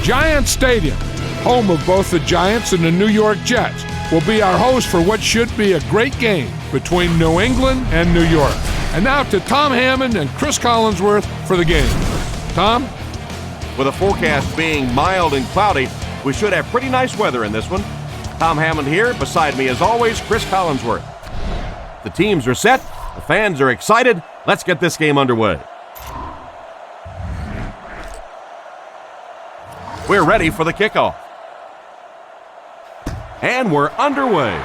Giant Stadium, home of both the Giants and the New York Jets, will be our host for what should be a great game between New England and New York. And now to Tom Hammond and Chris Collinsworth for the game. Tom? With the forecast being mild and cloudy, we should have pretty nice weather in this one. Tom Hammond here. Beside me, as always, Chris Collinsworth. The teams are set. The fans are excited. Let's get this game underway. We're ready for the kickoff. And we're underway.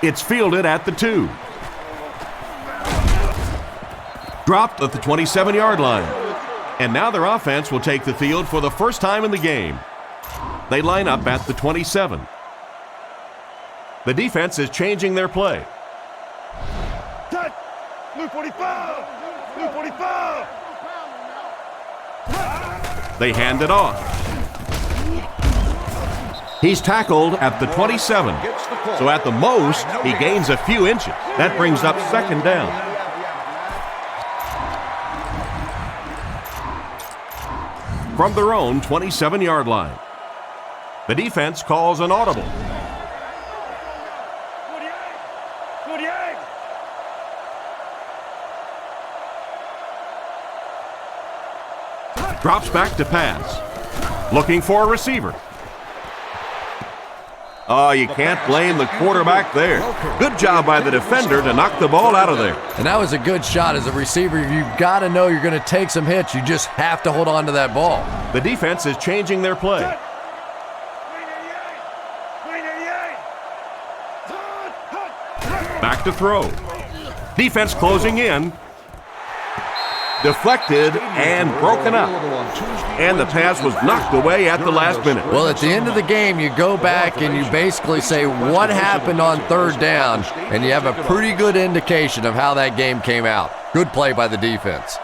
It's fielded at the 2. Dropped at the 27-yard line. And now their offense will take the field for the first time in the game. They line up at the 27. The defense is changing their play. Blue 45! Blue 45! They hand it off. He's tackled at the 27. So at the most, he gains a few inches. That brings up second down. From their own 27-yard line. The defense calls an audible. 48! Drops back to pass. Looking for a receiver. Oh, you can't blame the quarterback there. Good job by the defender to knock the ball out of there. And that was a good shot. As a receiver, you've got to know you're going to take some hits. You just have to hold on to that ball. The defense is changing their play. Back to throw. Defense closing in. Deflected and broken up. And the pass was knocked away at the last minute. Well, at the end of the game, you go back and you basically say what happened on third down, and you have a pretty good indication of how that game came out. Good play by the defense.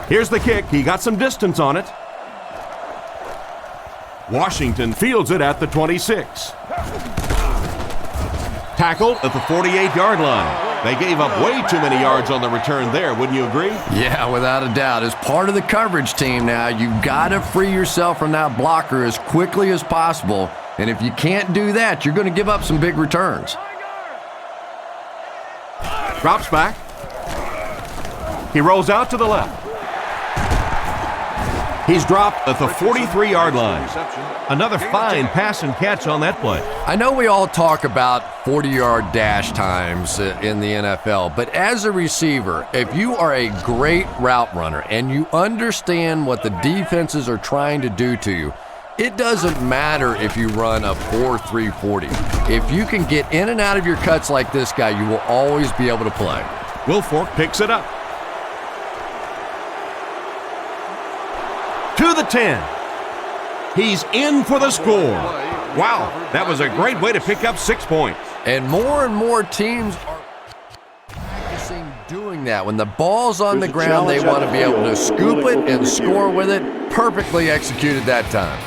Here's the kick. He got some distance on it. Washington fields it at the 26. Tackled at the 48-yard line. They gave up way too many yards on the return there, wouldn't you agree? Yeah, without a doubt. As part of the coverage team now, you've got to free yourself from that blocker as quickly as possible. And if you can't do that, you're going to give up some big returns. Drops back. He rolls out to the left. He's dropped at the 43-yard line. Another fine pass and catch on that play. I know we all talk about 40-yard dash times in the NFL, but as a receiver, if you are a great route runner and you understand what the defenses are trying to do to you, it doesn't matter if you run a 4.3 40. If you can get in and out of your cuts like this guy, you will always be able to play. Wilfork picks it up. To the 10. He's in for the score. Wow, that was a great way to pick up 6 points. And more teams are practicing doing that. When the ball's on the ground, they want to be able to scoop it and score with it. Perfectly executed that time.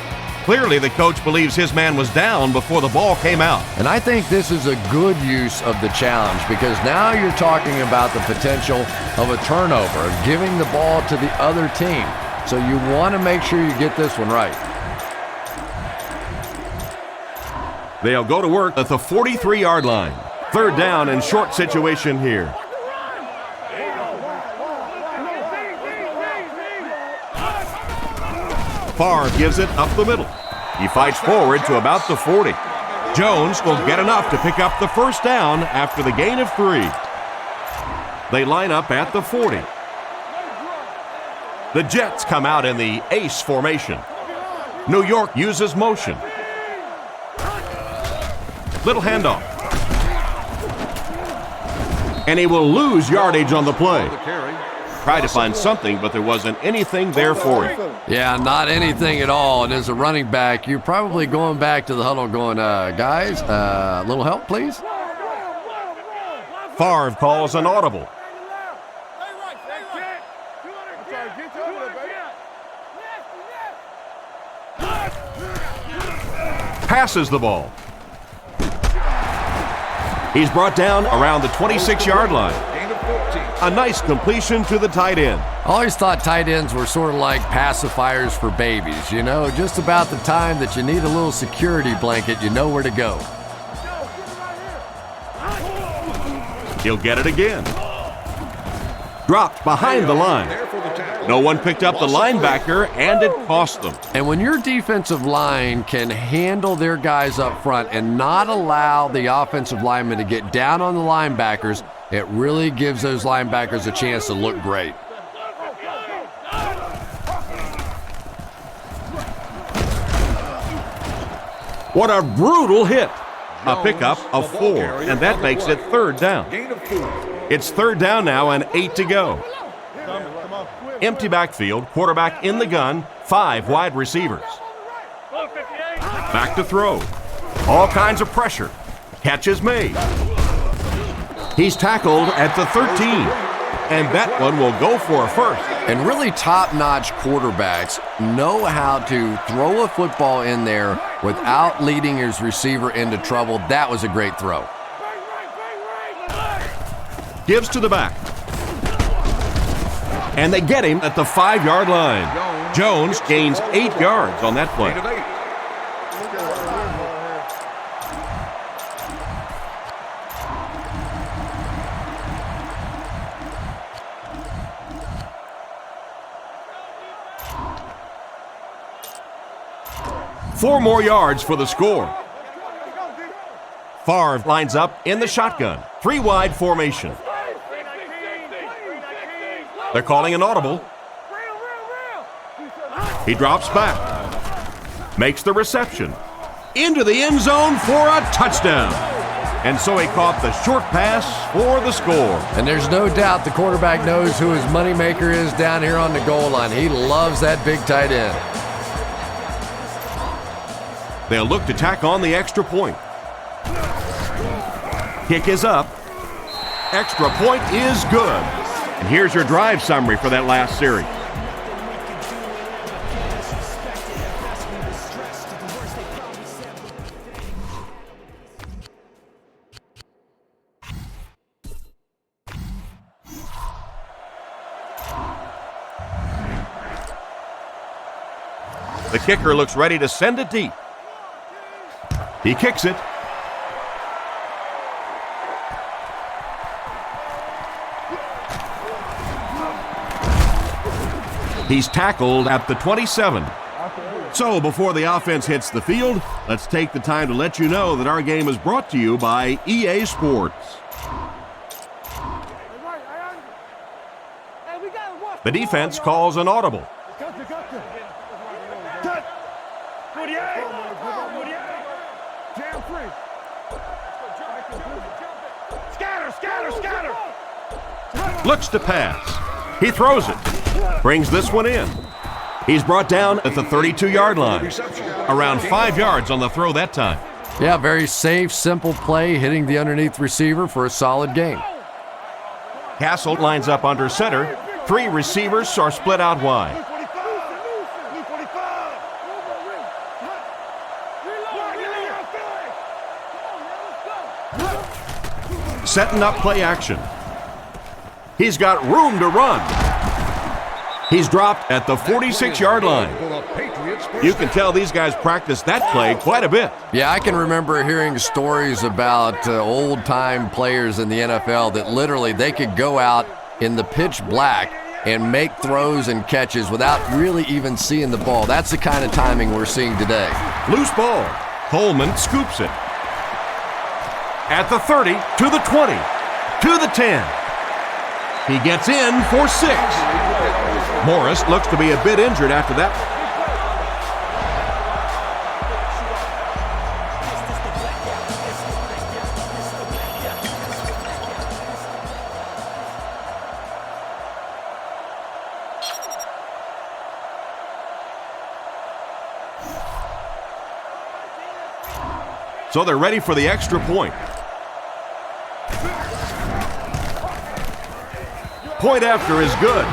Clearly, the coach believes his man was down before the ball came out. And I think this is a good use of the challenge because now you're talking about the potential of a turnover, of giving the ball to the other team. So you want to make sure you get this one right. They'll go to work at the 43-yard line. Third down and short situation here. Favre gives it up the middle. He fights forward to about the 40. Jones will get enough to pick up the first down after the gain of 3. They line up at the 40. The Jets come out in the ace formation. New York uses motion. Little handoff. And he will lose yardage on the play. Tried to find something, but there wasn't anything there for him. Yeah, not anything at all. And as a running back, you're probably going back to the huddle going, guys, a little help, please? Favre calls an audible. Passes the ball. He's brought down around the 26-yard line. A nice completion to the tight end. I always thought tight ends were sort of like pacifiers for babies. You know, just about the time that you need a little security blanket, you know where to go. He'll get it again. Dropped behind the line. No one picked up the linebacker, and it cost them. And when your defensive line can handle their guys up front and not allow the offensive linemen to get down on the linebackers, it really gives those linebackers a chance to look great. What a brutal hit. A pickup of 4, and that makes it 3rd down. It's 3rd down now and 8 to go. Empty backfield, quarterback in the gun, 5 wide receivers. Back to throw. All kinds of pressure. Catch is made. He's tackled at the 13, and that one will go for a first. And really top-notch quarterbacks know how to throw a football in there without leading his receiver into trouble. That was a great throw. Gives to the back. And they get him at the 5-yard line. Jones gains 8 yards on that play. Four more yards for the score. Favre lines up in the shotgun. 3-wide formation. They're calling an audible. He drops back. Makes the reception. Into the end zone for a touchdown. And so he caught the short pass for the score. And there's no doubt the quarterback knows who his moneymaker is down here on the goal line. He loves that big tight end. They'll look to tack on the extra point. Kick is up. Extra point is good. And here's your drive summary for that last series. The kicker looks ready to send it deep. He kicks it. He's tackled at the 27. So before the offense hits the field, let's take the time to let you know that our game is brought to you by EA Sports. The defense calls an audible. Looks to pass. He throws it. Brings this one in. He's brought down at the 32-yard line. Around 5 yards on the throw that time. Yeah, very safe, simple play, hitting the underneath receiver for a solid gain. Castle lines up under center. 3 receivers are split out wide. Setting up play action. He's got room to run. He's dropped at the 46-yard line. You can tell these guys practice that play quite a bit. Yeah, I can remember hearing stories about old-time players in the NFL that literally they could go out in the pitch black and make throws and catches without really even seeing the ball. That's the kind of timing we're seeing today. Loose ball. Coleman scoops it. At the 30, to the 20, to the 10. He gets in for 6. Morris looks to be a bit injured after that. So they're ready for the extra point. Point after is good.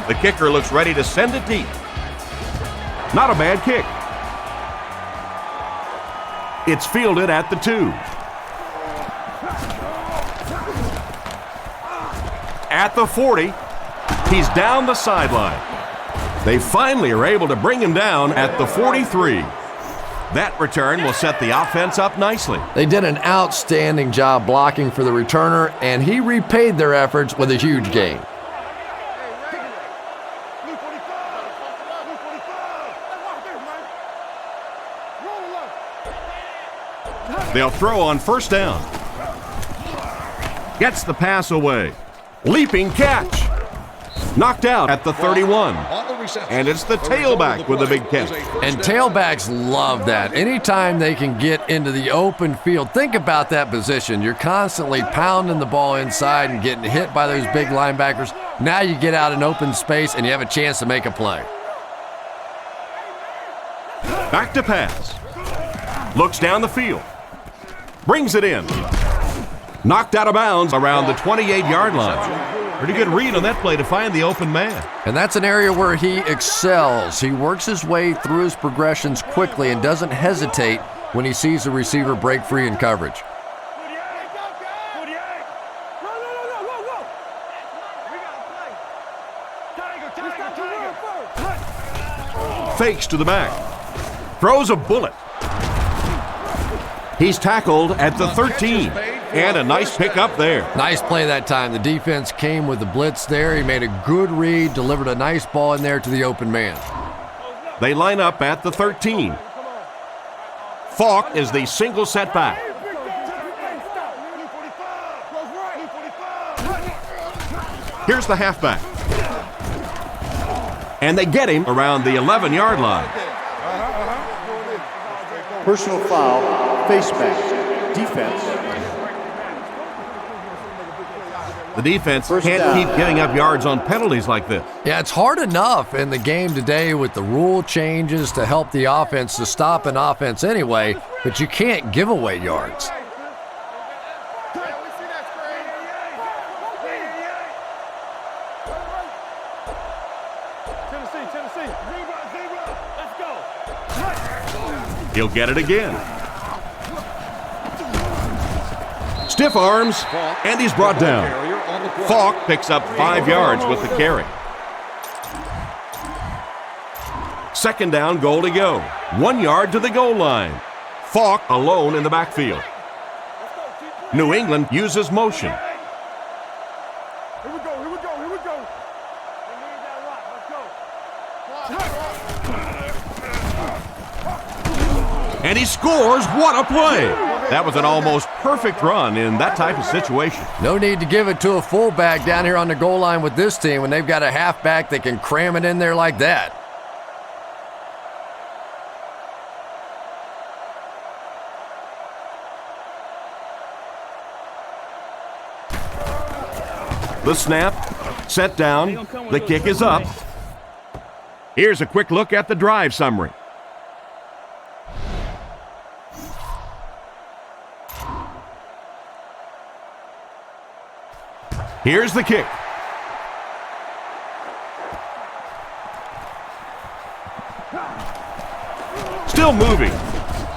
The kicker looks ready to send it deep. Not a bad kick. It's fielded at the 2. At the 40, he's down the sideline. They finally are able to bring him down at the 43. That return will set the offense up nicely. They did an outstanding job blocking for the returner, and he repaid their efforts with a huge gain. They'll throw on first down. Gets the pass away. Leaping catch. Knocked out at the 31. And it's the tailback with a big catch. And tailbacks love that. Anytime they can get into the open field, think about that position. You're constantly pounding the ball inside and getting hit by those big linebackers. Now you get out in open space and you have a chance to make a play. Back to pass. Looks down the field. Brings it in. Knocked out of bounds around the 28-yard line. Pretty good read on that play to find the open man. And that's an area where he excels. He works his way through his progressions quickly and doesn't hesitate when he sees the receiver break free in coverage. Fakes to the back. Throws a bullet. He's tackled at the 13. And a nice pickup there. Nice play that time. The defense came with the blitz there. He made a good read, delivered a nice ball in there to the open man. They line up at the 13. Falk is the single setback. Here's the halfback. And they get him around the 11-yard line. Personal foul, face mask, defense. The defense can't keep giving up yards on penalties like this. Yeah, it's hard enough in the game today with the rule changes to help the offense to stop an offense anyway, but you can't give away yards. He'll get it again. Stiff arms, and he's brought down. Falk picks up 5 yards with the carry. Second down, goal to go. 1 yard to the goal line. Falk alone in the backfield. New England uses motion. And he scores. What a play! That was an almost perfect run in that type of situation. No need to give it to a fullback down here on the goal line with this team when they've got a halfback that can cram it in there like that. The snap, set down, the kick is up. Here's a quick look at the drive summary. Here's the kick. Still moving.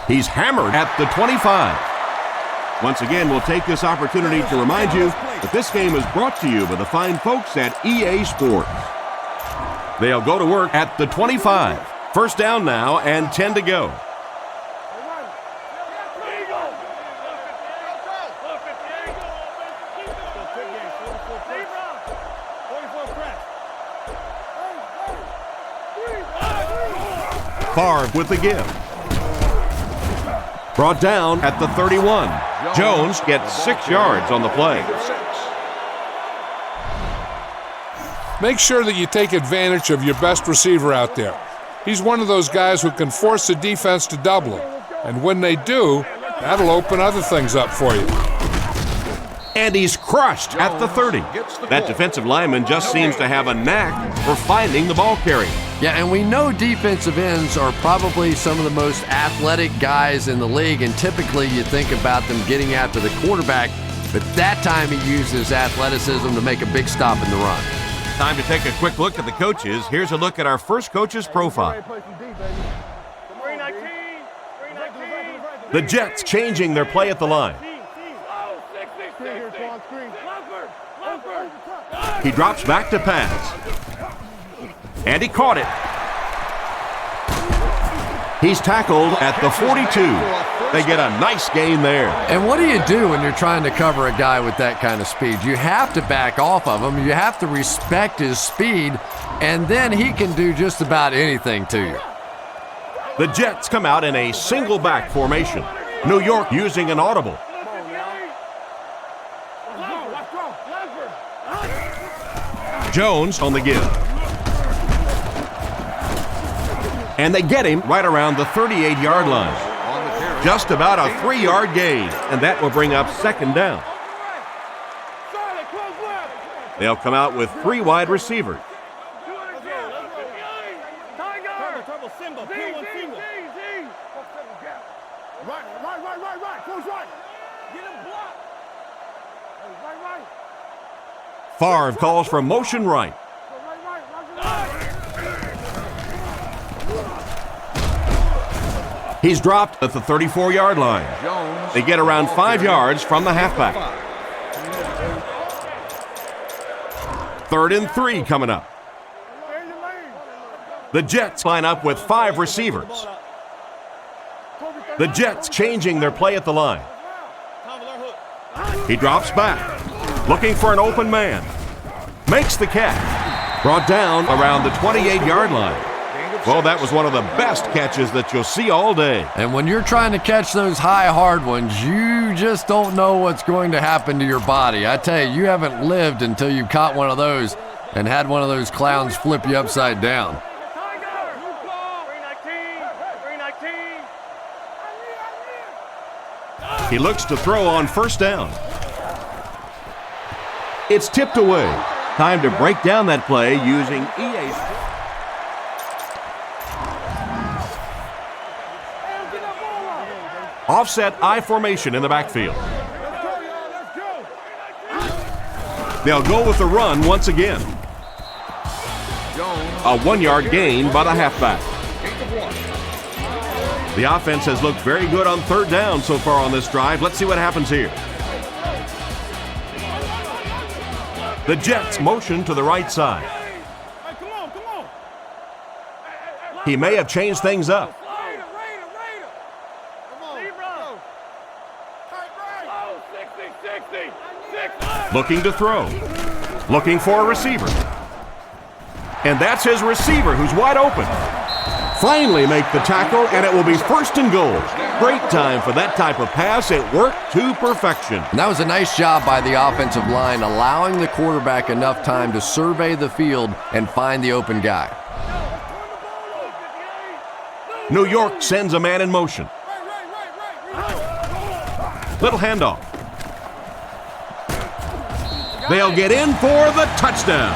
He's hammered at the 25. Once again, we'll take this opportunity to remind you that this game is brought to you by the fine folks at EA Sports. They'll go to work at the 25. First down now and 10 to go. Favre with the give. Brought down at the 31. Jones gets 6 yards on the play. Make sure that you take advantage of your best receiver out there. He's one of those guys who can force the defense to double him. And when they do, that'll open other things up for you. And he's crushed at the 30. That defensive lineman just seems to have a knack for finding the ball carrier. Yeah, and we know defensive ends are probably some of the most athletic guys in the league, and typically you think about them getting after the quarterback, but that time he used his athleticism to make a big stop in the run. Time to take a quick look at the coaches. Here's a look at our first coach's profile. The Jets changing their play at the line. He drops back to pass. And he caught it. He's tackled at the 42. They get a nice gain there. And what do you do when you're trying to cover a guy with that kind of speed? You have to back off of him. You have to respect his speed, and then he can do just about anything to you. The Jets come out in a single back formation. New York using an audible. Jones on the give. And they get him right around the 38-yard line. Just about a 3-yard gain, and that will bring up second down. They'll come out with 3 wide receivers. Favre calls for motion right. He's dropped at the 34-yard line. They get around 5 yards from the halfback. 3rd and 3 coming up. The Jets line up with 5 receivers. The Jets changing their play at the line. He drops back, looking for an open man. Makes the catch. Brought down around the 28-yard line. Well, that was one of the best catches that you'll see all day. And when you're trying to catch those high, hard ones, you just don't know what's going to happen to your body. I tell you, you haven't lived until you've caught one of those and had one of those clowns flip you upside down. He looks to throw on first down. It's tipped away. Time to break down that play using EA. Offset I formation in the backfield. They'll go with the run once again. A 1-yard gain by the halfback. The offense has looked very good on 3rd down so far on this drive. Let's see what happens here. The Jets motion to the right side. He may have changed things up. Looking to throw. Looking for a receiver. And that's his receiver who's wide open. Finally make the tackle, and it will be 1st and goal. Great time for that type of pass. It worked to perfection. And that was a nice job by the offensive line, allowing the quarterback enough time to survey the field and find the open guy. New York sends a man in motion. Little handoff. They'll get in for the touchdown.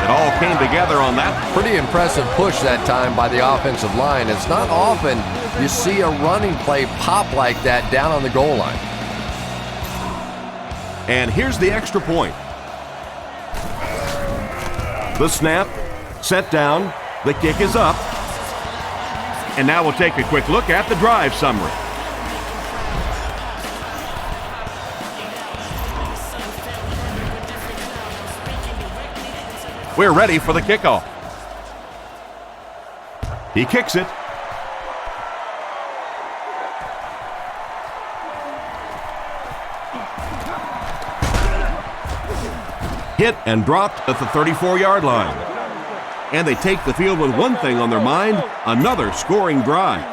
It all came together on that. Pretty impressive push that time by the offensive line. It's not often you see a running play pop like that down on the goal line. And here's the extra point. The snap, set down, the kick is up. And now we'll take a quick look at the drive summary. We're ready for the kickoff. He kicks it. Hit and dropped at the 34-yard line. And they take the field with one thing on their mind, another scoring drive.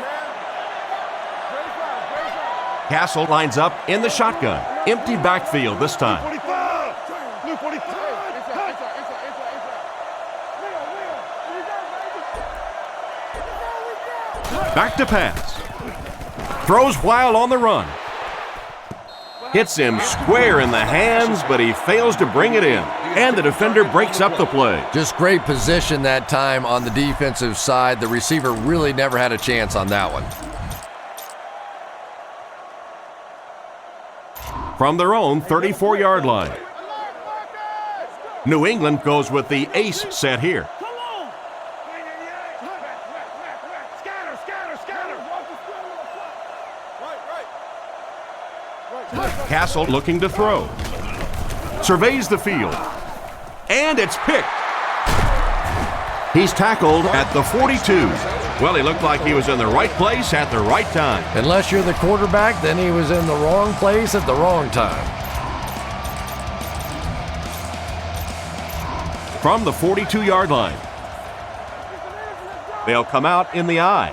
Castle lines up in the shotgun. Empty backfield this time. Back to pass. Throws while on the run. Hits him square in the hands, but he fails to bring it in. And the defender breaks up the play. Just great position that time on the defensive side. The receiver really never had a chance on that one. From their own 34-yard line. New England goes with the ace set here. Castle looking to throw. Surveys the field. And it's picked. He's tackled at the 42. Well, he looked like he was in the right place at the right time. Unless you're the quarterback, then he was in the wrong place at the wrong time. From the 42-yard line. They'll come out in the eye.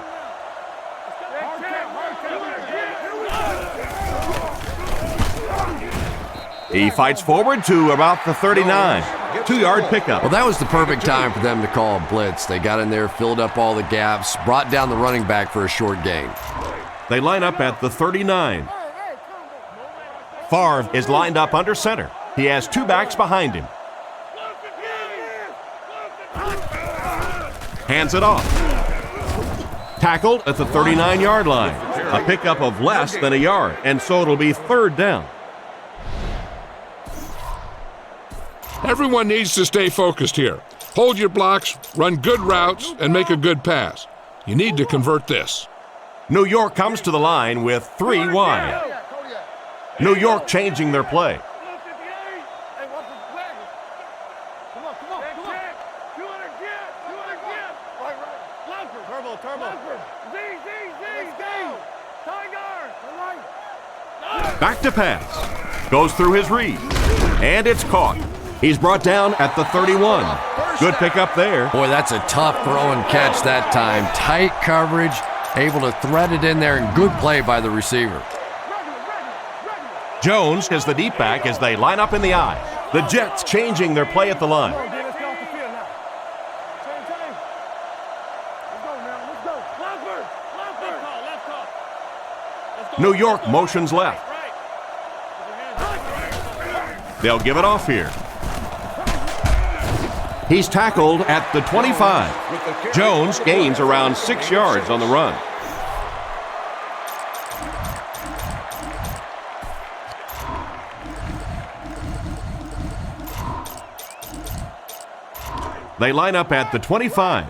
He fights forward to about the 39. 2-yard pickup. Well, that was the perfect time for them to call a blitz. They got in there, filled up all the gaps, brought down the running back for a short gain. They line up at the 39. Favre is lined up under center. He has 2 backs behind him. Hands it off. Tackled at the 39-yard line. A pickup of less than a yard, and so it'll be 3rd down. Everyone needs to stay focused here. Hold your blocks, run good routes, and make a good pass. You need to convert this. New York comes to the line with 3 wide. New York changing their play. Back to pass. Goes through his read. And it's caught. He's brought down at the 31. Good pickup there. Boy, that's a tough throw and catch that time. Tight coverage, able to thread it in there, and good play by the receiver. Jones is the deep back as they line up in the eye. The Jets changing their play at the line. New York motions left. They'll give it off here. He's tackled at the 25. Jones gains around 6 yards on the run. They line up at the 25.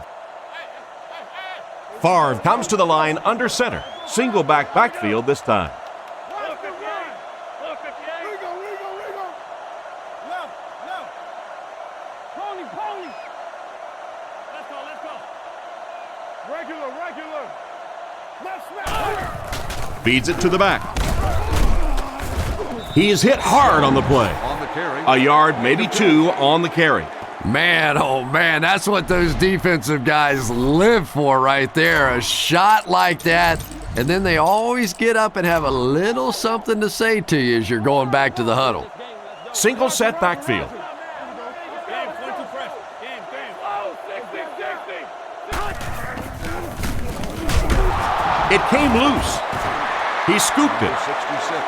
Favre comes to the line under center. Single back backfield this time. Feeds it to the back. He's hit hard on the play. A yard, maybe 2 on the carry. Man, oh man, that's what those defensive guys live for right there. A shot like that, and then they always get up and have a little something to say to you as you're going back to the huddle. Single set backfield. It came loose. He scooped it.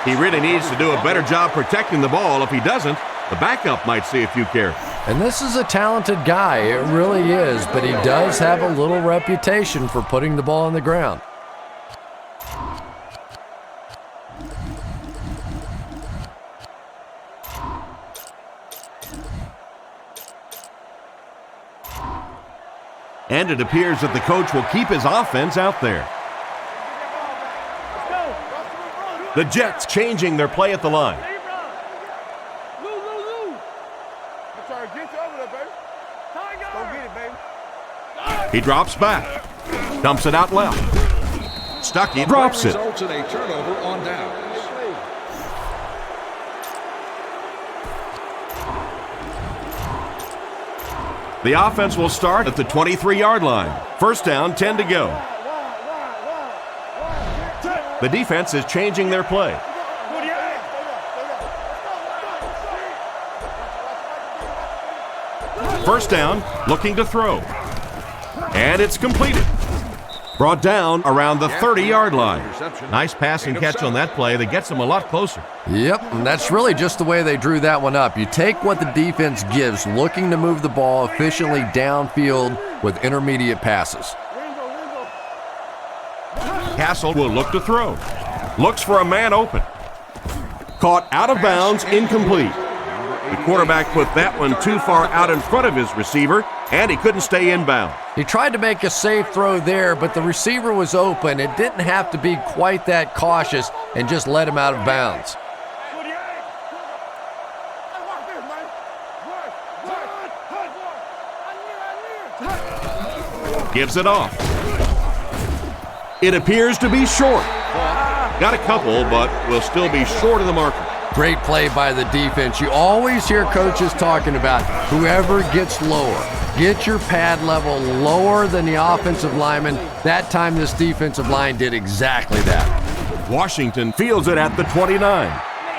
He really needs to do a better job protecting the ball. If he doesn't, the backup might see a few carries. And this is a talented guy, it really is, but he does have a little reputation for putting the ball on the ground. And it appears that the coach will keep his offense out there. The Jets changing their play at the line. He drops back. Dumps it out left. Stuckey drops it. Results in a turnover on downs. The offense will start at the 23-yard line. First down, 10 to go. The defense is changing their play. First down, looking to throw. And it's completed. Brought down around the 30-yard line. Nice pass and catch on that play that gets them a lot closer. Yep, and that's really just the way they drew that one up. You take what the defense gives, looking to move the ball efficiently downfield with intermediate passes. Castle will look to throw. Looks for a man open. Caught out of bounds, incomplete. The quarterback put that one too far out in front of his receiver, and he couldn't stay inbound. He tried to make a safe throw there, but the receiver was open. It didn't have to be quite that cautious and just let him out of bounds. Gives it off. It appears to be short. Got a couple, but will still be short of the marker. Great play by the defense. You always hear coaches talking about whoever gets lower. Get your pad level lower than the offensive lineman. That time this defensive line did exactly that. Washington fields it at the 29.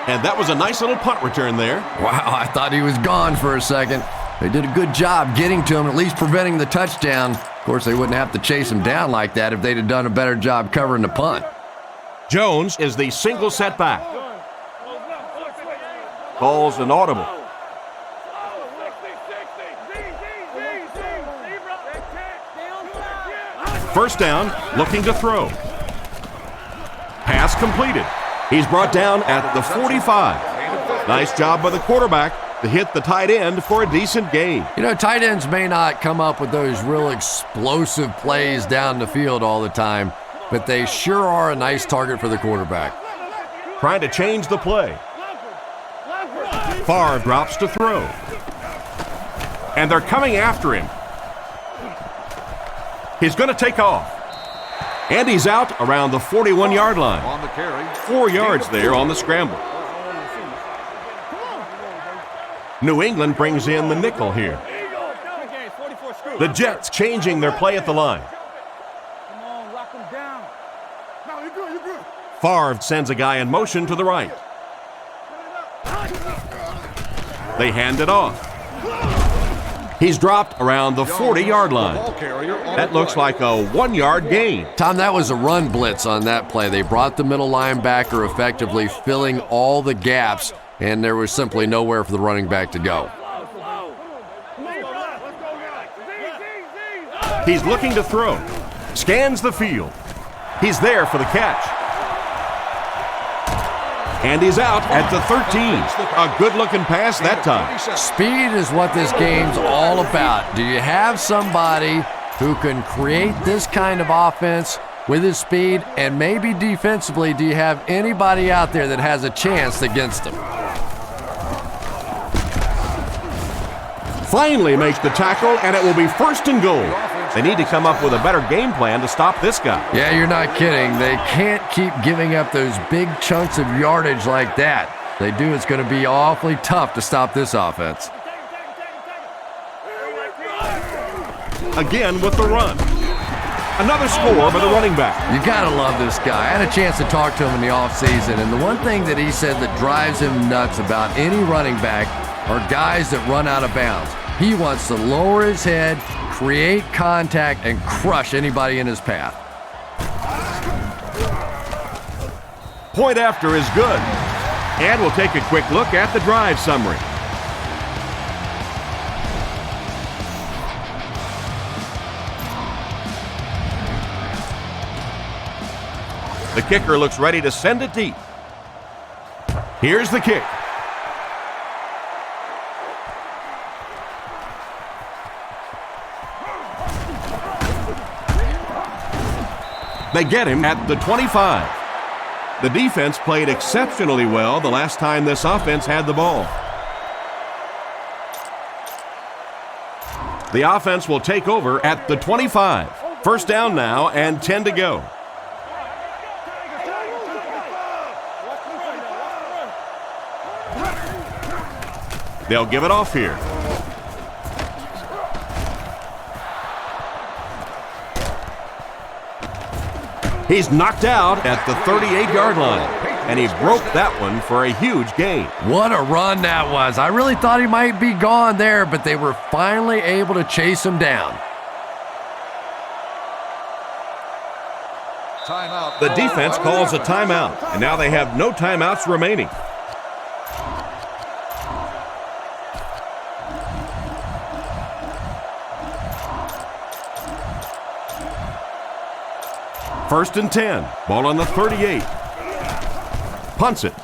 And that was a nice little punt return there. Wow, I thought he was gone for a second. They did a good job getting to him, at least preventing the touchdown. Of course, they wouldn't have to chase him down like that if they'd have done a better job covering the punt. Jones is the single setback. Calls an audible. First down, looking to throw. Pass completed. He's brought down at the 45. Nice job by the quarterback to hit the tight end for a decent gain. You know, tight ends may not come up with those real explosive plays down the field all the time, but they sure are a nice target for the quarterback. Trying to change the play. Favre drops to throw. And they're coming after him. He's going to take off. And he's out around the 41-yard line. On the carry. 4 yards there on the scramble. New England brings in the nickel here. The Jets changing their play at the line. Favre sends a guy in motion to the right. They hand it off. He's dropped around the 40-yard line. That looks like a 1-yard gain. Tom, that was a run blitz on that play. They brought the middle linebacker effectively filling all the gaps, and there was simply nowhere for the running back to go. He's looking to throw. Scans the field. He's there for the catch. And he's out at the 13. A good-looking pass that time. Speed is what this game's all about. Do you have somebody who can create this kind of offense with his speed? And maybe defensively, do you have anybody out there that has a chance against him? Finally makes the tackle, and it will be first and goal. They need to come up with a better game plan to stop this guy. Yeah, you're not kidding. They can't keep giving up those big chunks of yardage like that. If they do, it's going to be awfully tough to stop this offense. Again with the run. Another score by the running back. You got to love this guy. I had a chance to talk to him in the offseason, and the one thing that he said that drives him nuts about any running back are guys that run out of bounds. He wants to lower his head, create contact, and crush anybody in his path. Point after is good. And we'll take a quick look at the drive summary. The kicker looks ready to send it deep. Here's the kick. They get him at the 25. The defense played exceptionally well the last time this offense had the ball. The offense will take over at the 25. First down now and 10 to go. They'll give it off here. He's knocked out at the 38-yard line, and he broke that one for a huge gain. What a run that was. I really thought he might be gone there, but they were finally able to chase him down. Timeout. The defense calls a timeout, and now they have no timeouts remaining. First and 10. Ball on the 38. Punts it.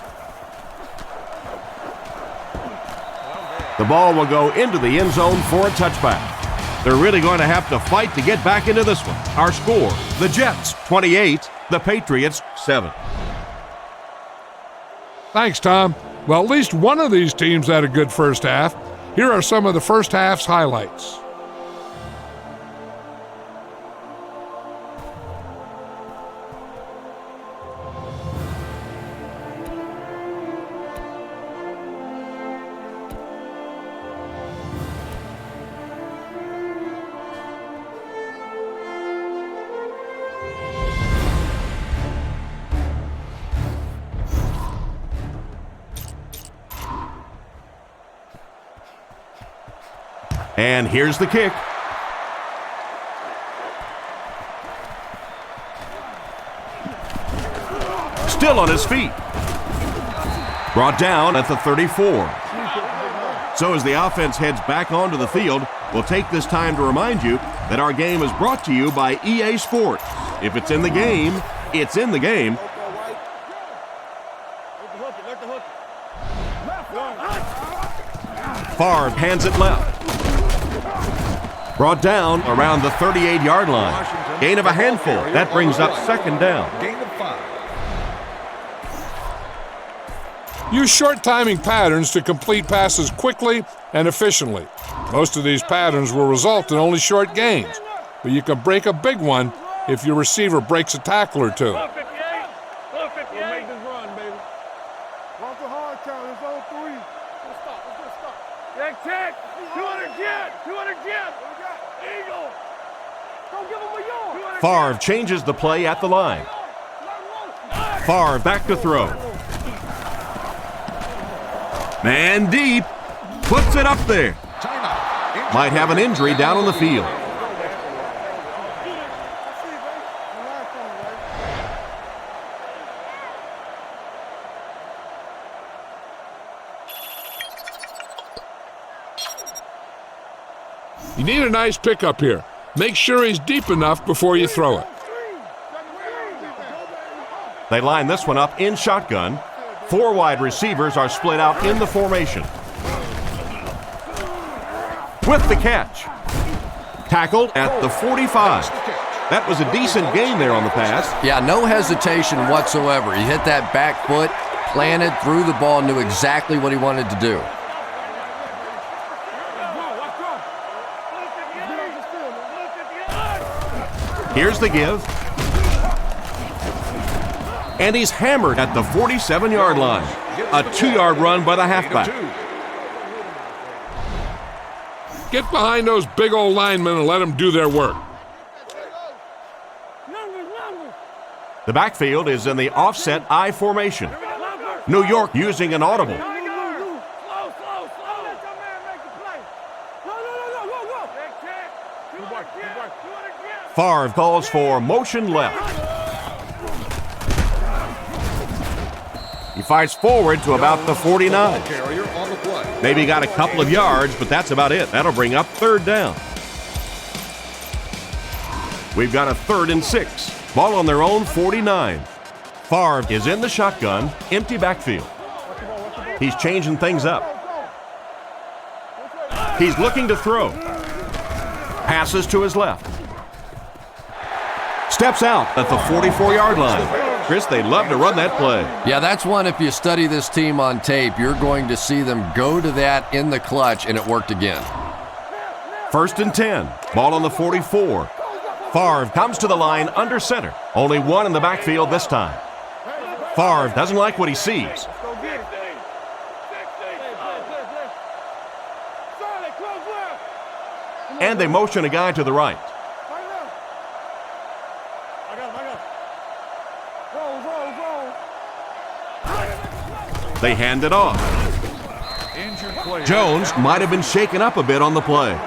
The ball will go into the end zone for a touchback. They're really going to have to fight to get back into this one. Our score, the Jets 28, the Patriots 7. Thanks, Tom. Well, at least one of these teams had a good first half. Here are some of the first half's highlights. And here's the kick. Still on his feet. Brought down at the 34. So as the offense heads back onto the field, we'll take this time to remind you that our game is brought to you by EA Sports. If it's in the game, it's in the game. Favre hands it left. Brought down around the 38-yard line. Gain of a handful. That brings up second down. Gain of 5. Use short timing patterns to complete passes quickly and efficiently. Most of these patterns will result in only short gains, but you can break a big one if your receiver breaks a tackle or two. Favre changes the play at the line. Favre back to throw. Man deep. Puts it up there. Might have an injury down on the field. You need a nice pickup here. Make sure he's deep enough before you throw it. They line this one up in shotgun. 4 wide receivers are split out in the formation. With the catch. Tackled at the 45. That was a decent gain there on the pass. Yeah, no hesitation whatsoever. He hit that back foot, planted, threw the ball, knew exactly what he wanted to do. Here's the give. And he's hammered at the 47-yard line. A 2-yard run by the halfback. Get behind those big old linemen and let them do their work. The backfield is in the offset I formation. New York using an audible. Favre calls for motion left. He fights forward to about the 49. Carrier on the play. Maybe got a couple of yards, but that's about it. That'll bring up third down. We've got a 3rd and 6. Ball on their own 49. Favre is in the shotgun, empty backfield. He's changing things up. He's looking to throw. Passes to his left. Steps out at the 44-yard line. Chris, they love to run that play. Yeah, that's one, if you study this team on tape, you're going to see them go to that in the clutch, and it worked again. 1st and 10. Ball on the 44. Favre comes to the line under center. Only one in the backfield this time. Favre doesn't like what he sees. And they motion a guy to the right. They hand it off. Jones might have been shaken up a bit on the play.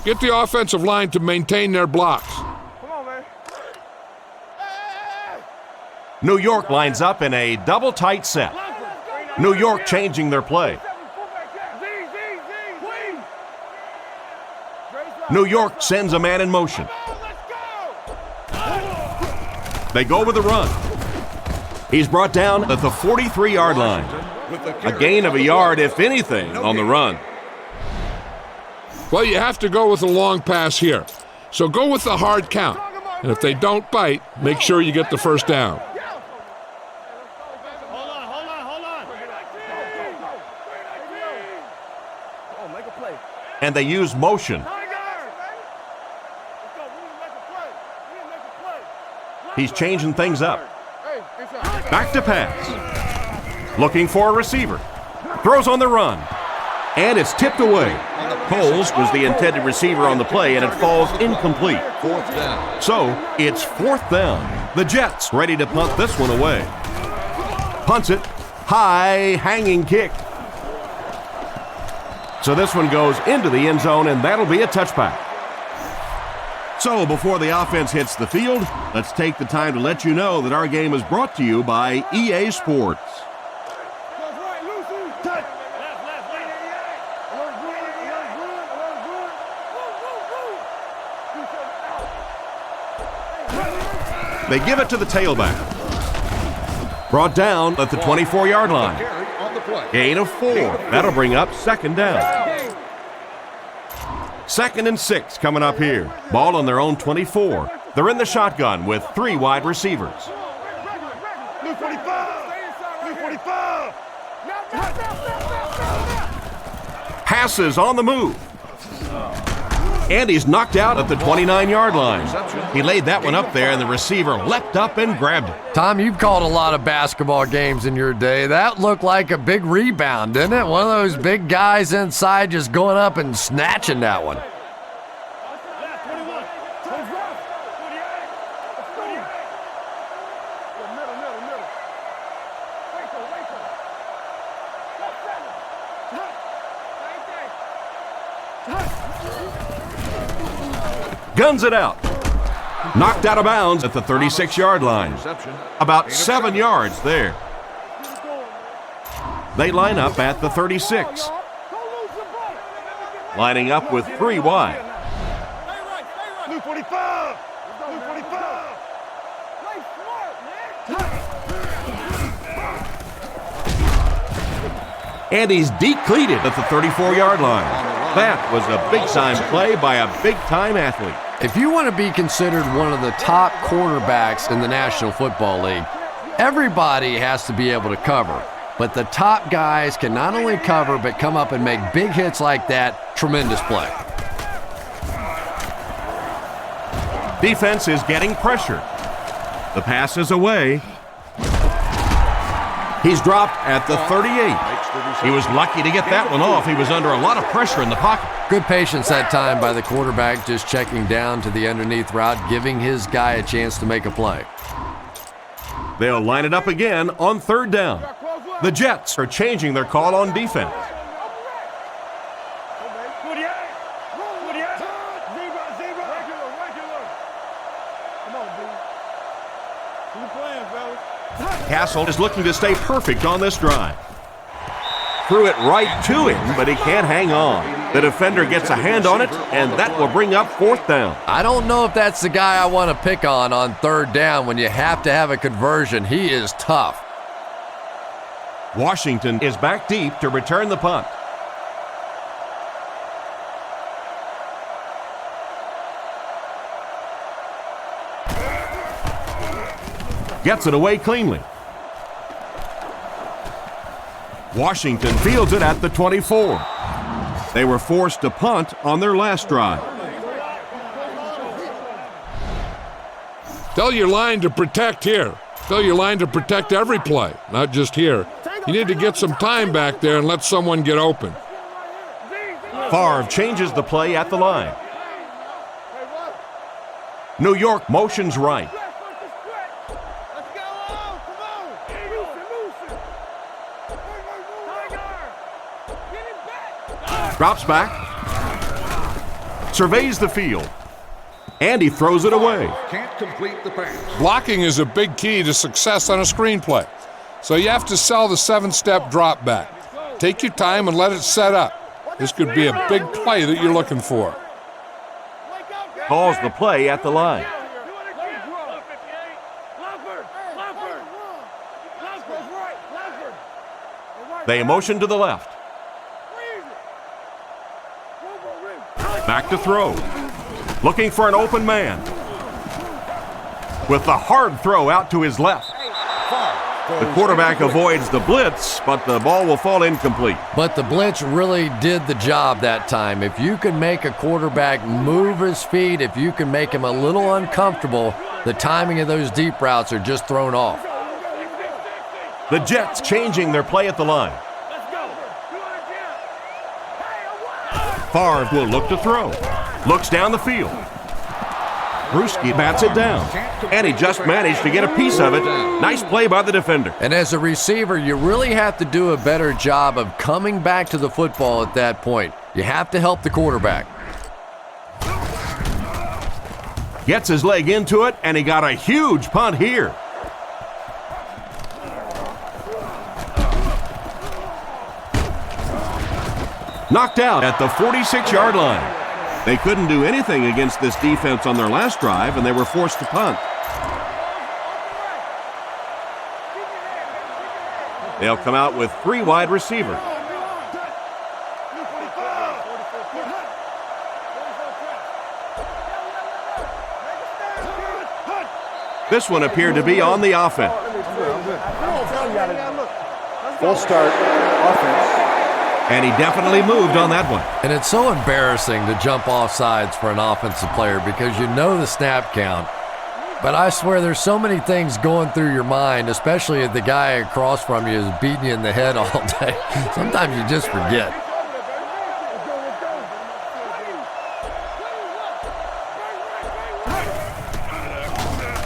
Get the offensive line to maintain their blocks. New York lines up in a double tight set. New York changing their play. New York sends a man in motion. They go with a run. He's brought down at the 43-yard line. A gain of a yard, if anything, on the run. Well, you have to go with a long pass here. So go with the hard count. And if they don't bite, make sure you get the first down. And they use motion. He's changing things up. Back to pass. Looking for a receiver. Throws on the run. And it's tipped away. Coles was the intended receiver on the play, and it falls incomplete. Fourth down. So it's fourth down. The Jets ready to punt this one away. Punts it. High hanging kick. So this one goes into the end zone, and that'll be a touchback. So before the offense hits the field, let's take the time to let you know that our game is brought to you by EA Sports. They give it to the tailback. Brought down at the 24-yard line. Gain of 4. That'll bring up second down. 2nd and 6 coming up here. Ball on their own 24. They're in the shotgun with 3 wide receivers. Blue 45. Blue 45. Passes on the move. And he's knocked out at the 29-yard line. He laid that one up there, and the receiver leapt up and grabbed it. Tom, you've called a lot of basketball games in your day. That looked like a big rebound, didn't it? One of those big guys inside just going up and snatching that one. Guns it out. Knocked out of bounds at the 36-yard line. About 7 yards there. They line up at the 36. Lining up with 3 wide. Blue 45. Blue 45. And he's decleated at the 34-yard line. That was a big-time play by a big-time athlete. If you want to be considered one of the top quarterbacks in the National Football League, everybody has to be able to cover. But the top guys can not only cover, but come up and make big hits like that. Tremendous play. Defense is getting pressure. The pass is away. He's dropped at the 38. He was lucky to get that one off. He was under a lot of pressure in the pocket. Good patience that time by the quarterback, just checking down to the underneath route, giving his guy a chance to make a play. They'll line it up again on 3rd down. The Jets are changing their call on defense. Castle is looking to stay perfect on this drive. Threw it right to him, but he can't hang on. The defender gets a hand on it, and that will bring up 4th down. I don't know if that's the guy I want to pick on 3rd down when you have to have a conversion. He is tough. Washington is back deep to return the punt. Gets it away cleanly. Washington fields it at the 24. They were forced to punt on their last drive. Tell your line to protect here. Tell your line to protect every play, not just here. You need to get some time back there and let someone get open. Favre changes the play at the line. New York motions right. Drops back. Surveys the field. And he throws it away. Can't complete the pass. Blocking is a big key to success on a screenplay. So you have to sell the 7-step drop back. Take your time and let it set up. This could be a big play that you're looking for. Calls the play at the line. They motion to the left. Back to throw. Looking for an open man. With the hard throw out to his left. The quarterback avoids the blitz, but the ball will fall incomplete. But the blitz really did the job that time. If you can make a quarterback move his feet, if you can make him a little uncomfortable, the timing of those deep routes are just thrown off. The Jets changing their play at the line. Favre will look to throw. Looks down the field. Bruschi bats it down, and he just managed to get a piece of it. Nice play by the defender. And as a receiver, you really have to do a better job of coming back to the football at that point. You have to help the quarterback. Gets his leg into it, and he got a huge punt here. Knocked out at the 46-yard line. They couldn't do anything against this defense on their last drive, and they were forced to punt. They'll come out with 3 wide receivers. This one appeared to be on the offense. Full start offense. And he definitely moved on that one. And it's so embarrassing to jump off sides for an offensive player because you know the snap count. But I swear there's so many things going through your mind, especially if the guy across from you is beating you in the head all day. Sometimes you just forget.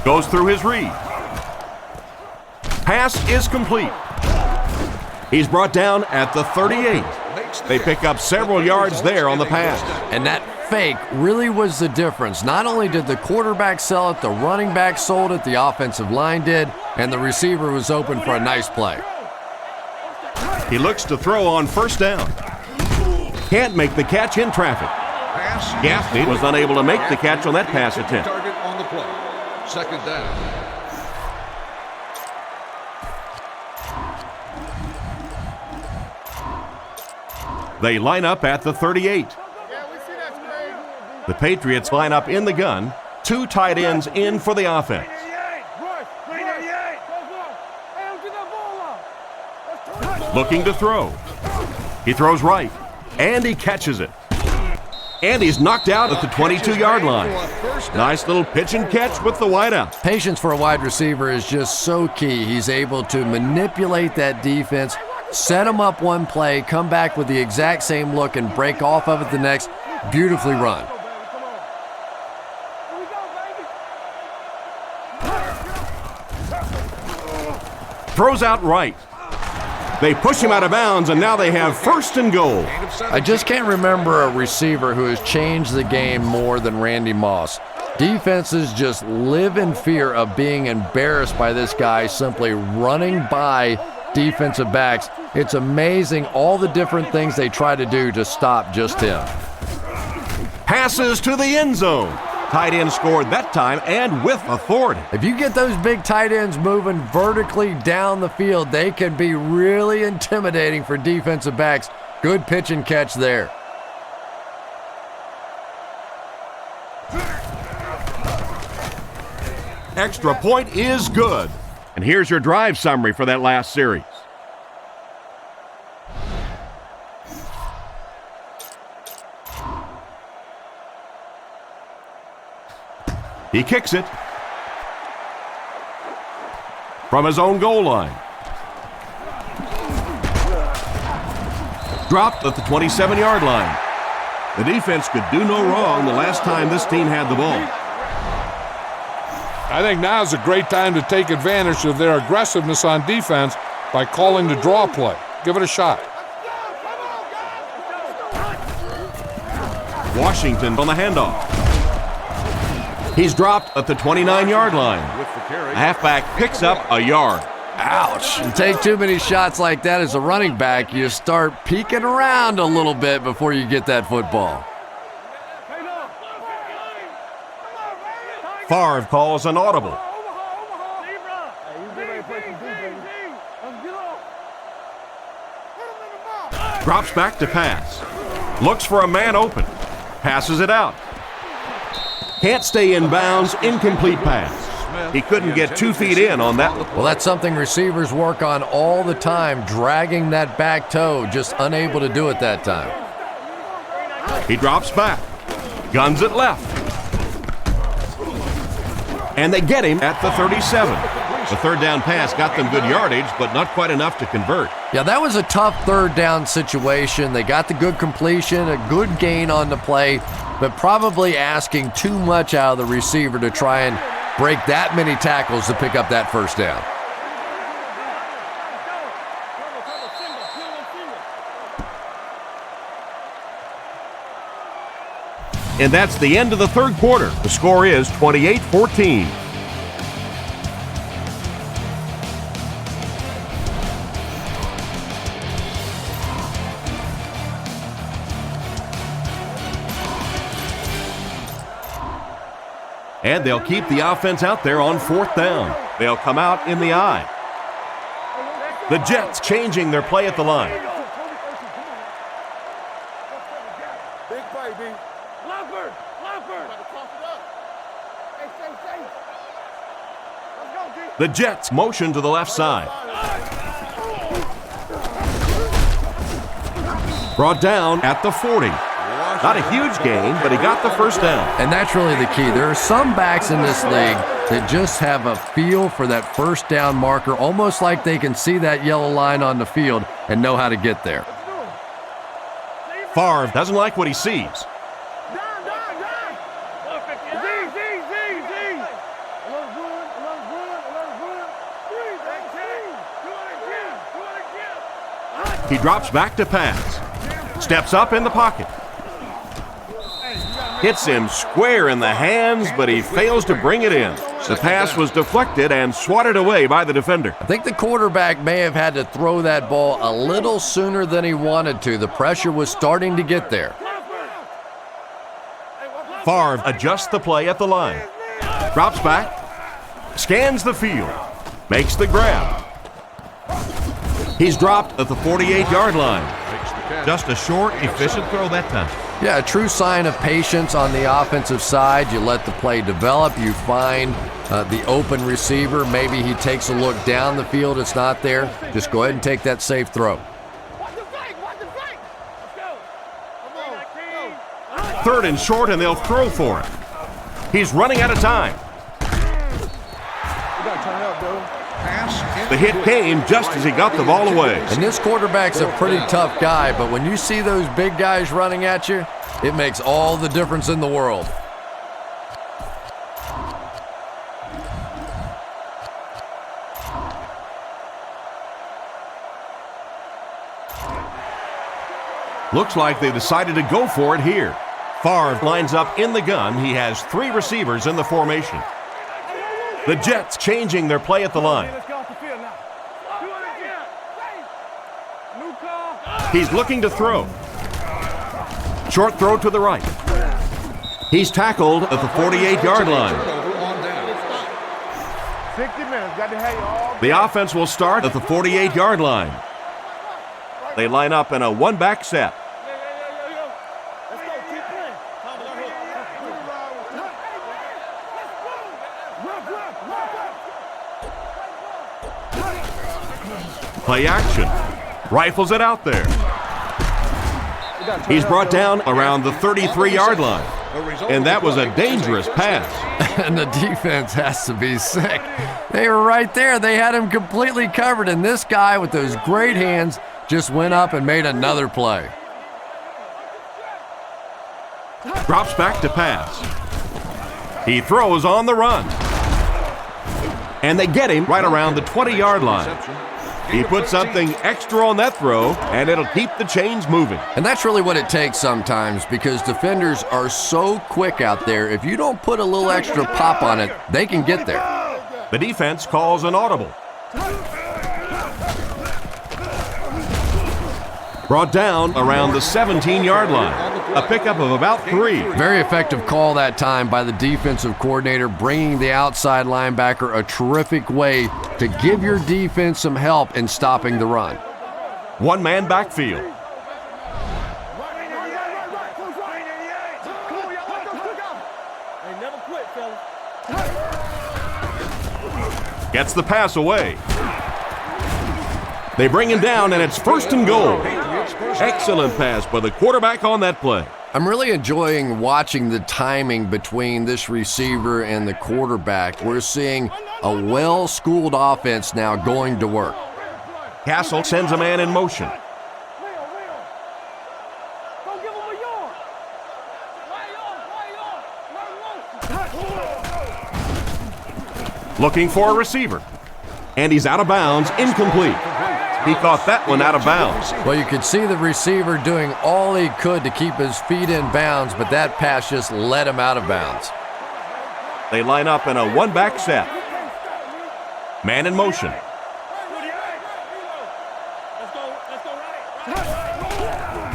Goes through his read. Pass is complete. He's brought down at the 38. They pick up several yards there on the pass. And that fake really was the difference. Not only did the quarterback sell it, the running back sold it, the offensive line did, and the receiver was open for a nice play. He looks to throw on first down. Can't make the catch in traffic. Gaffney was unable to make the catch on that pass attempt. Target on the play. Second down. They line up at the 38. The Patriots line up in the gun. 2 tight ends in for the offense. Looking to throw. He throws right, and he catches it. And he's knocked out at the 22-yard line. Nice little pitch and catch with the wideout. Patience for a wide receiver is just so key. He's able to manipulate that defense, set them up one play, come back with the exact same look, and break off of it the next. Beautifully run. Throws out right. They push him out of bounds, and now they have first and goal. I just can't remember a receiver who has changed the game more than Randy Moss. Defenses just live in fear of being embarrassed by this guy simply running by defensive backs. It's amazing all the different things they try to do to stop just him. Passes to the end zone. Tight end scored that time and with authority. If you get those big tight ends moving vertically down the field, they can be really intimidating for defensive backs. Good pitch and catch there. Extra point is good. And here's your drive summary for that last series. He kicks it from his own goal line. Dropped at the 27-yard line. The defense could do no wrong the last time this team had the ball. I think now is a great time to take advantage of their aggressiveness on defense by calling the draw play. Give it a shot. Washington on the handoff. He's dropped at the 29-yard line. The halfback picks up a yard. Ouch. You take too many shots like that as a running back, you start peeking around a little bit before you get that football. Favre calls an audible. Drops back to pass. Looks for a man open. Passes it out. Can't stay in bounds. Incomplete pass. He couldn't get 2 feet in on that. Well, that's something receivers work on all the time, dragging that back toe, just unable to do it that time. He drops back. Guns it left. And they get him at the 37. The third down pass got them good yardage, but not quite enough to convert. Yeah, that was a tough third down situation. They got the good completion, a good gain on the play, but probably asking too much out of the receiver to try and break that many tackles to pick up that first down. And that's the end of the third quarter. The score is 28-14. And they'll keep the offense out there on fourth down. They'll come out in the eye. The Jets changing their play at the line. Big play, B. Leopard! The Jets motion to the left side. Brought down at the 40. Not a huge gain, but he got the first down. And that's really the key. There are some backs in this league that just have a feel for that first down marker, almost like they can see that yellow line on the field and know how to get there. Favre doesn't like what he sees. He drops back to pass. Steps up in the pocket. Hits him square in the hands, but he fails to bring it in. The pass was deflected and swatted away by the defender. I think the quarterback may have had to throw that ball a little sooner than he wanted to. The pressure was starting to get there. Favre adjusts the play at the line. Drops back. Scans the field. Makes the grab. He's dropped at the 48-yard line. Just a short, efficient throw that time. Yeah, a true sign of patience on the offensive side. You let the play develop. You find the open receiver. Maybe he takes a look down the field. It's not there. Just go ahead and take that safe throw. Third and short, and they'll throw for it. He's running out of time. The hit came just as he got the ball away. And this quarterback's a pretty tough guy, but when you see those big guys running at you, it makes all the difference in the world. Looks like they decided to go for it here. Favre lines up in the gun. He has three receivers in the formation. The Jets changing their play at the line. He's looking to throw. Short throw to the right. He's tackled at the 48-yard line. 60 minutes. Got to have you all. The offense will start at the 48-yard line. They line up in a one-back set. Let's go. Keep playing. Play action. Rifles it out there. He's brought down around the 33-yard line. And that was a dangerous pass. And the defense has to be sick. They were right there. They had him completely covered. And this guy with those great hands just went up and made another play. Drops back to pass. He throws on the run. And they get him right around the 20-yard line. He put something extra on that throw, and it'll keep the chains moving. And that's really what it takes sometimes, because defenders are so quick out there. If you don't put a little extra pop on it, they can get there. The defense calls an audible. Brought down around the 17-yard line. A pickup of about 3. Very effective call that time by the defensive coordinator, bringing the outside linebacker a terrific way to give your defense some help in stopping the run. One-man backfield. Gets the pass away. They bring him down, and it's first and goal. Excellent pass by the quarterback on that play. I'm really enjoying watching the timing between this receiver and the quarterback. We're seeing a well-schooled offense now going to work. Castle sends a man in motion. Looking for a receiver. And he's out of bounds, incomplete. He caught that one out of bounds. Well, you could see the receiver doing all he could to keep his feet in bounds, but that pass just let him out of bounds. They line up in a one-back set. Man in motion.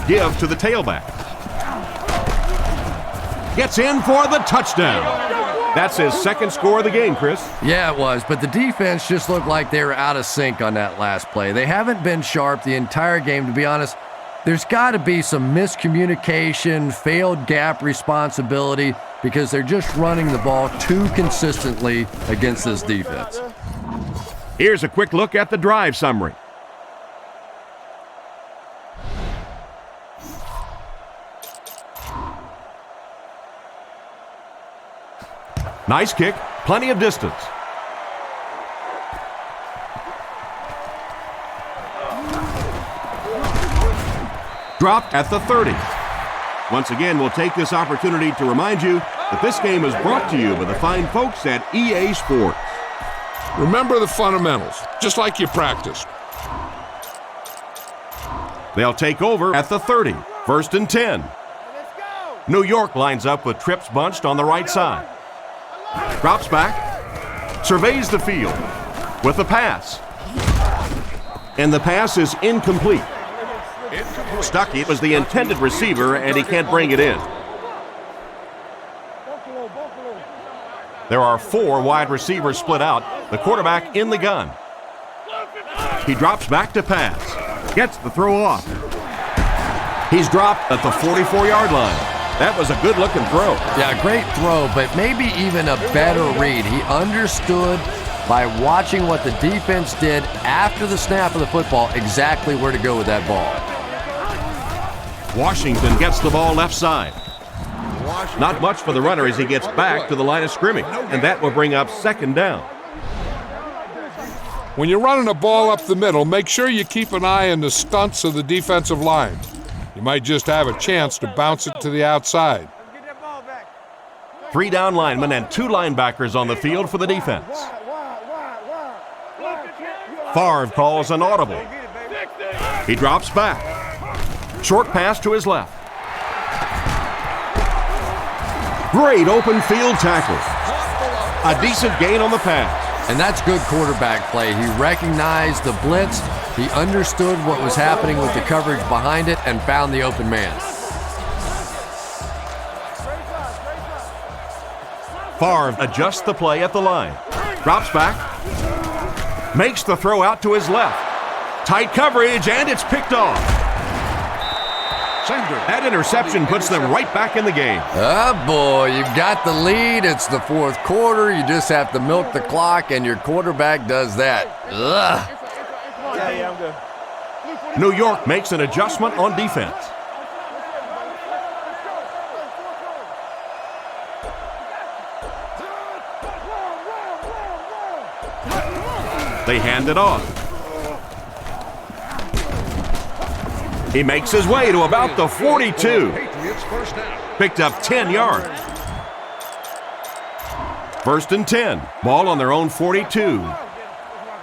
Give to the tailback. Gets in for the touchdown. That's his second score of the game, Chris. Yeah, it was, but the defense just looked like they were out of sync on that last play. They haven't been sharp the entire game, to be honest. There's got to be some miscommunication, failed gap responsibility, because they're just running the ball too consistently against this defense. Here's a quick look at the drive summary. Nice kick, plenty of distance. Dropped at the 30. Once again, we'll take this opportunity to remind you that this game is brought to you by the fine folks at EA Sports. Remember the fundamentals, just like you practiced. They'll take over at the 30, 1st and 10. New York lines up with trips bunched on the right side. Drops back, surveys the field with the pass. And the pass is incomplete. Stuckey was the intended receiver, and he can't bring it in. There are 4 wide receivers split out, the quarterback in the gun. He drops back to pass, gets the throw off. He's dropped at the 44-yard line. That was a good-looking throw. Yeah, great throw, but maybe even a better read. He understood by watching what the defense did after the snap of the football exactly where to go with that ball. Washington gets the ball left side. Not much for the runner as he gets back to the line of scrimmage, and that will bring up 2nd down. When you're running a ball up the middle, make sure you keep an eye on the stunts of the defensive line. You might just have a chance to bounce it to the outside. 3 down linemen and 2 linebackers on the field for the defense. Favre calls an audible. He drops back. Short pass to his left. Great open field tackle. A decent gain on the pass. And that's good quarterback play. He recognized the blitz, he understood what was happening with the coverage behind it, and found the open man. Favre adjusts the play at the line. Drops back. Makes the throw out to his left. Tight coverage, and it's picked off. That interception puts them right back in the game. Oh boy, you've got the lead. It's the 4th quarter. You just have to milk the clock, and your quarterback does that. Ugh. Yeah, I'm good. New York makes an adjustment on defense. They hand it off. He makes his way to about the 42. Picked up 10 yards. 1st and 10. Ball on their own 42.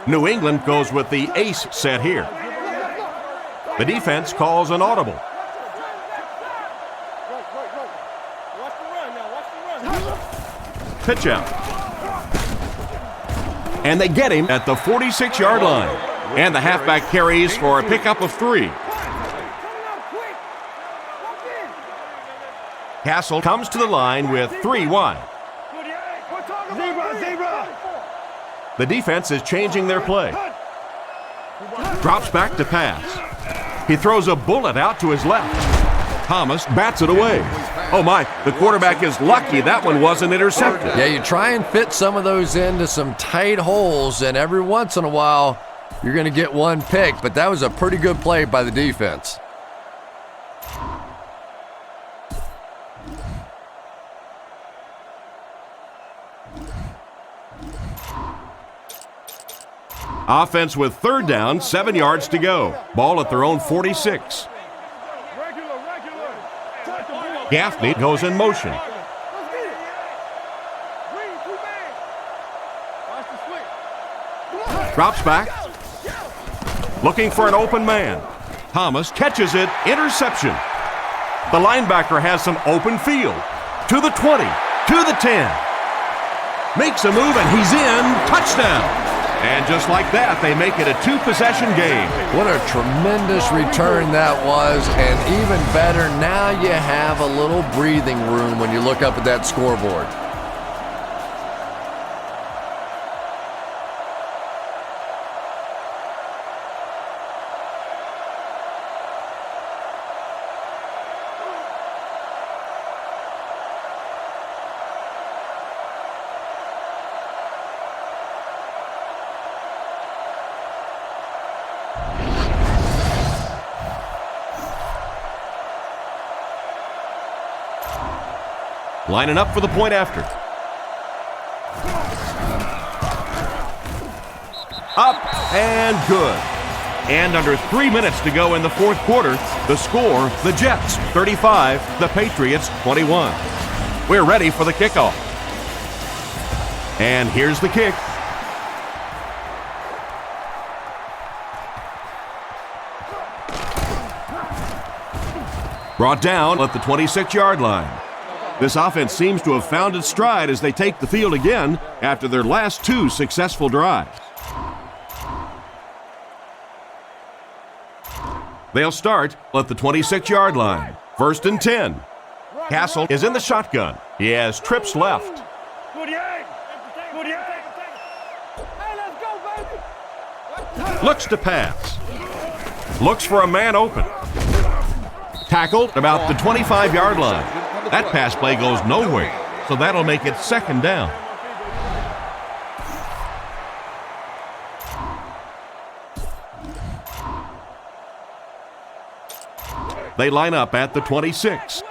New England goes with the ace set here. The defense calls an audible. Pitch out. And they get him at the 46-yard line. And the halfback carries for a pickup of 3. Castle comes to the line with 3 wide. The defense is changing their play. Drops back to pass. He throws a bullet out to his left. Thomas bats it away. Oh my, the quarterback is lucky that one wasn't intercepted. Yeah, you try and fit some of those into some tight holes, and every once in a while, you're going to get one pick, but that was a pretty good play by the defense. Offense with third down, 7 yards to go. Ball at their own 46. Gaffney goes in motion. Drops back. Looking for an open man. Thomas catches it. Interception. The linebacker has some open field. To the 20. To the 10. Makes a move and he's in. Touchdown. And just like that, they make it a 2-possession game. What a tremendous return that was, and even better, now you have a little breathing room when you look up at that scoreboard. Lining up for the point after. Up and good. And under 3 minutes to go in the fourth quarter, the score, the Jets 35, the Patriots 21. We're ready for the kickoff. And here's the kick. Brought down at the 26-yard line. This offense seems to have found its stride as they take the field again after their last 2 successful drives. They'll start at the 26-yard line. 1st and 10. Castle is in the shotgun. He has trips left. Looks to pass. Looks for a man open. Tackled about the 25-yard line. That pass play goes nowhere, so that'll make it 2nd down. They line up at the 26.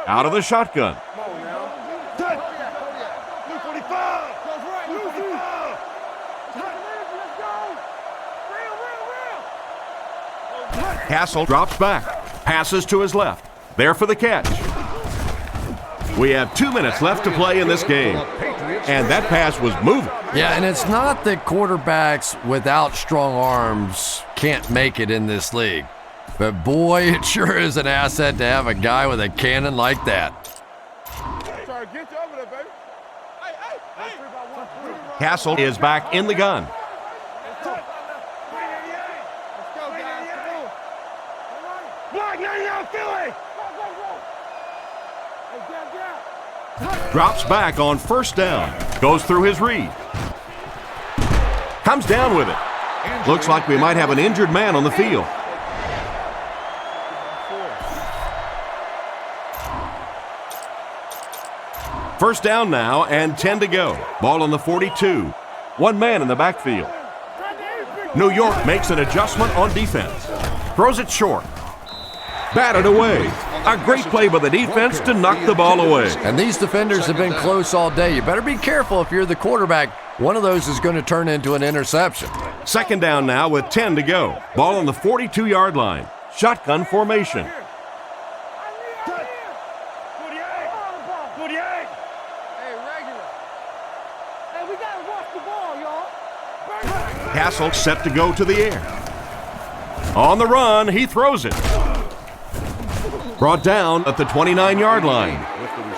Out of the shotgun. Castle drops back, passes to his left. There for the catch. We have 2 minutes left to play in this game. And that pass was moving. Yeah, and it's not that quarterbacks without strong arms can't make it in this league. But boy, it sure is an asset to have a guy with a cannon like that. Castle is back in the gun. Drops back on 1st down. Goes through his read. Comes down with it. Looks like we might have an injured man on the field. First down now and 10 to go. Ball on the 42. 1 man in the backfield. New York makes an adjustment on defense. Throws it short. Batted away. A great play by the defense to knock the ball away. And these defenders have been close all day. You better be careful if you're the quarterback. One of those is going to turn into an interception. 2nd down now with 10 to go. Ball on the 42-yard line. Shotgun formation. Castle set to go to the air. On the run, he throws it. Brought down at the 29-yard line.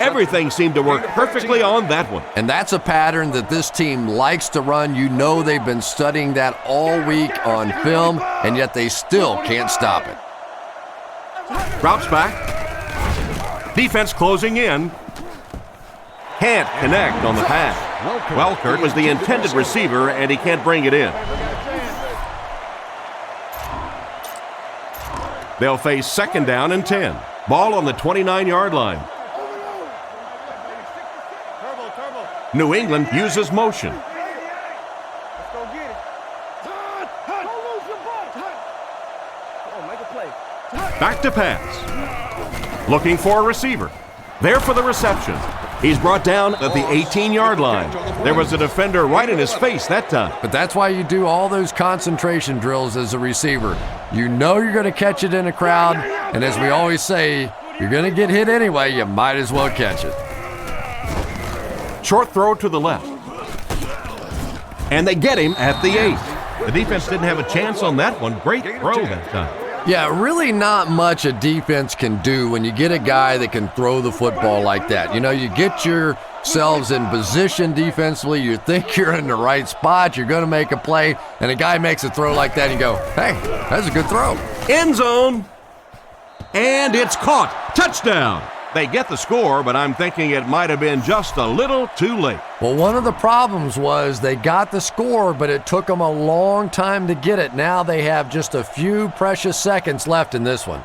Everything seemed to work perfectly on that one. And that's a pattern that this team likes to run. You know they've been studying that all week on film, and yet they still can't stop it. Drops back. Defense closing in. Can't connect on the pass. Welker was the intended receiver, and he can't bring it in. They'll face 2nd down and 10. Ball on the 29-yard line. New England uses motion. Back to pass. Looking for a receiver. There for the reception. He's brought down at the 18-yard line. There was a defender right in his face that time. But that's why you do all those concentration drills as a receiver. You know you're going to catch it in a crowd, and as we always say, you're going to get hit anyway, you might as well catch it. Short throw to the left. And they get him at the 8. The defense didn't have a chance on that one. Great throw that time. Yeah, really not much a defense can do when you get a guy that can throw the football like that. You know, you get yourselves in position defensively, you think you're in the right spot, you're going to make a play, and a guy makes a throw like that and you go, hey, that's a good throw. End zone. And it's caught. Touchdown. They get the score, but I'm thinking it might have been just a little too late. Well, one of the problems was they got the score, but it took them a long time to get it. Now they have just a few precious seconds left in this one.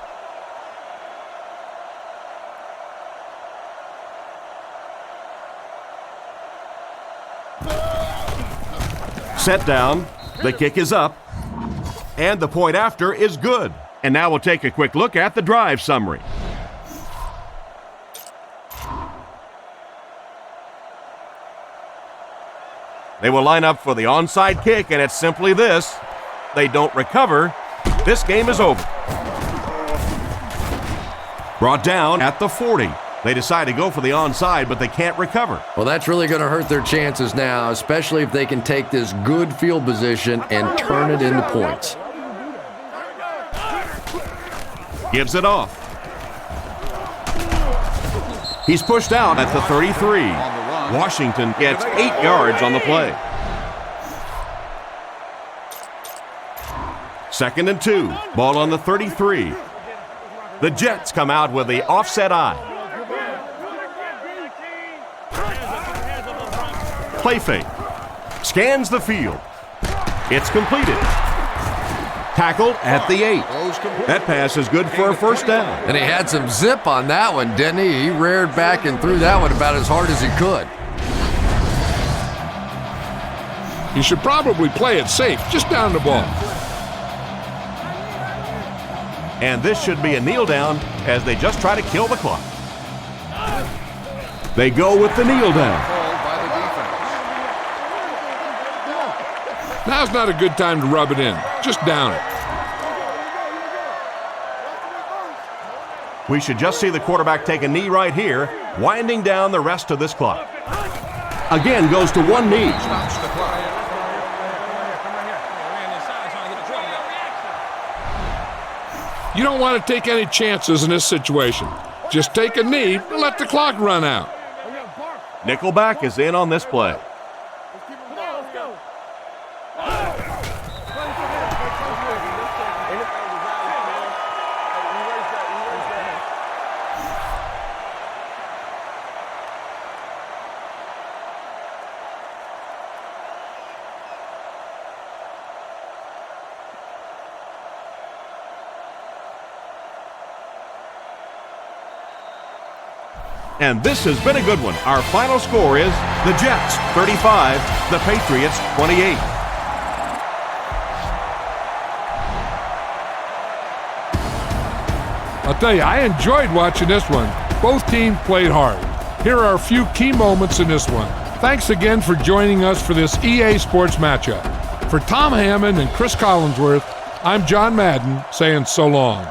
Set down. The kick is up. And the point after is good. And now we'll take a quick look at the drive summary. They will line up for the onside kick, and it's simply this. They don't recover. This game is over. Brought down at the 40. They decide to go for the onside, but they can't recover. Well, that's really going to hurt their chances now, especially if they can take this good field position and turn it into points. Gives it off. He's pushed out at the 33. Washington gets 8 yards on the play. 2nd and 2. Ball on the 33. The Jets come out with the offset eye. Play fake. Scans the field. It's completed. Tackled at the 8. That pass is good for a first down. And he had some zip on that one, didn't he? He reared back and threw that one about as hard as he could. You should probably play it safe, just down the ball. And this should be a kneel down as they just try to kill the clock. They go with the kneel down. Now's not a good time to rub it in. Just down it. We should just see the quarterback take a knee right here, winding down the rest of this clock. Again goes to one knee. You don't want to take any chances in this situation. Just take a knee and let the clock run out. Nickelback is in on this play. And this has been a good one. Our final score is the Jets 35, the Patriots 28. I'll tell you, I enjoyed watching this one. Both teams played hard. Here are a few key moments in this one. Thanks again for joining us for this EA Sports matchup. For Tom Hammond and Chris Collinsworth, I'm John Madden saying so long.